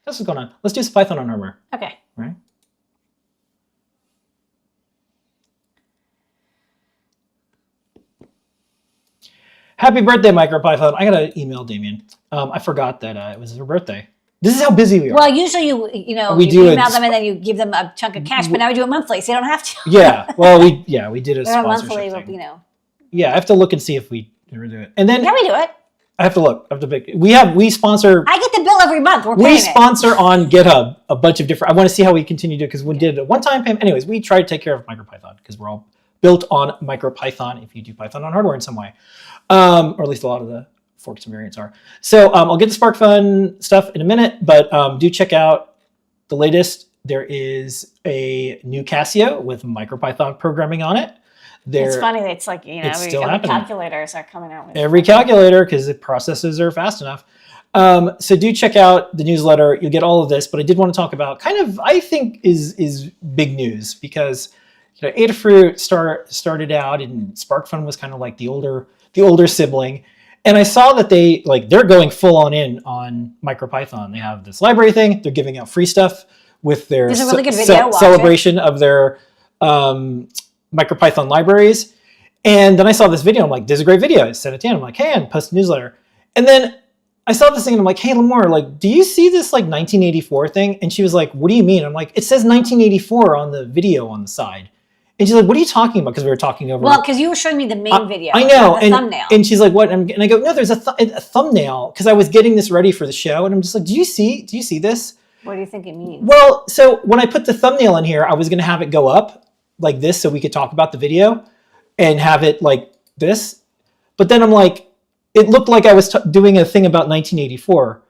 That's what's going on. Let's do some Python on hardware. Okay. Right. Happy birthday, Micropython. I got to email Damien. I forgot that it was her birthday. This is how busy we are. Well, usually you email them and then you give them a chunk of cash, but now we do it monthly, so you don't have to. Yeah. Well, we did a sponsorship monthly, thing. Yeah, I have to look and see if we ever do it. And then we do it. I have to look. We sponsor. I get the bill every month. We sponsor on GitHub a bunch of different. I want to see how we continue to do it because we did a one-time payment. Anyways, we try to take care of MicroPython because we're all built on MicroPython. If you do Python on hardware in some way, or at least a lot of the forks and variants are. So I'll get the SparkFun stuff in a minute, but do check out the latest. There is a new Casio with MicroPython programming on it. It's funny. It's like, every calculators are coming out with every calculator because the processes are fast enough. So do check out the newsletter. You'll get all of this, but I did want to talk about kind of, I think is big news because Adafruit started out and SparkFun was kind of like the older sibling. And I saw that they're going full on MicroPython. They have this library thing. They're giving out free stuff with their There's a really good video. Celebration of their MicroPython libraries. And then I saw this video. I'm like, this is a great video. I sent it to him. I'm like, hey, and post a newsletter. And then I saw this thing and I'm like, hey, Lamore, do you see this 1984 thing? And she was like, what do you mean? I'm like, it says 1984 on the video on the side. And she's like, what are you talking about? Because we were talking over. Well, because you were showing me the main video. I know. The thumbnail. And she's like, what? And I go, no, there's a thumbnail. Because I was getting this ready for the show. And I'm just like, do you see this? What do you think it means? Well, so when I put the thumbnail in here, I was going to have it go up like this so we could talk about the video and have it like this. But then I'm like, it looked like I was doing a thing about 1984.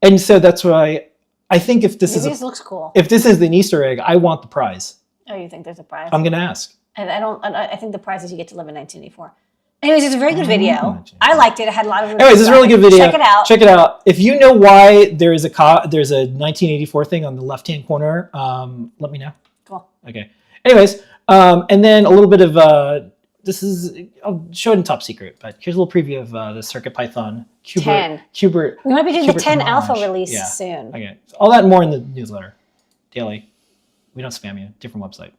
And so that's why I think if this looks cool. If this is an Easter egg, I want the prize. Oh, you think there's a prize? I'm going to ask. And I think the prize is you get to live in 1984. Anyways, it's a very good video. I liked it. It had a lot of. Anyways, it's a really good video. Check it out. Check it out. If you know why there's a 1984 thing on the left-hand corner, let me know. Cool. Okay. Anyways, and then a little bit of I'll show it in top secret, but here's a little preview of the CircuitPython 10. Qbert. We might be doing the 10 homage. alpha release soon. Okay. All that and more in the newsletter daily. We don't spam you. Different website.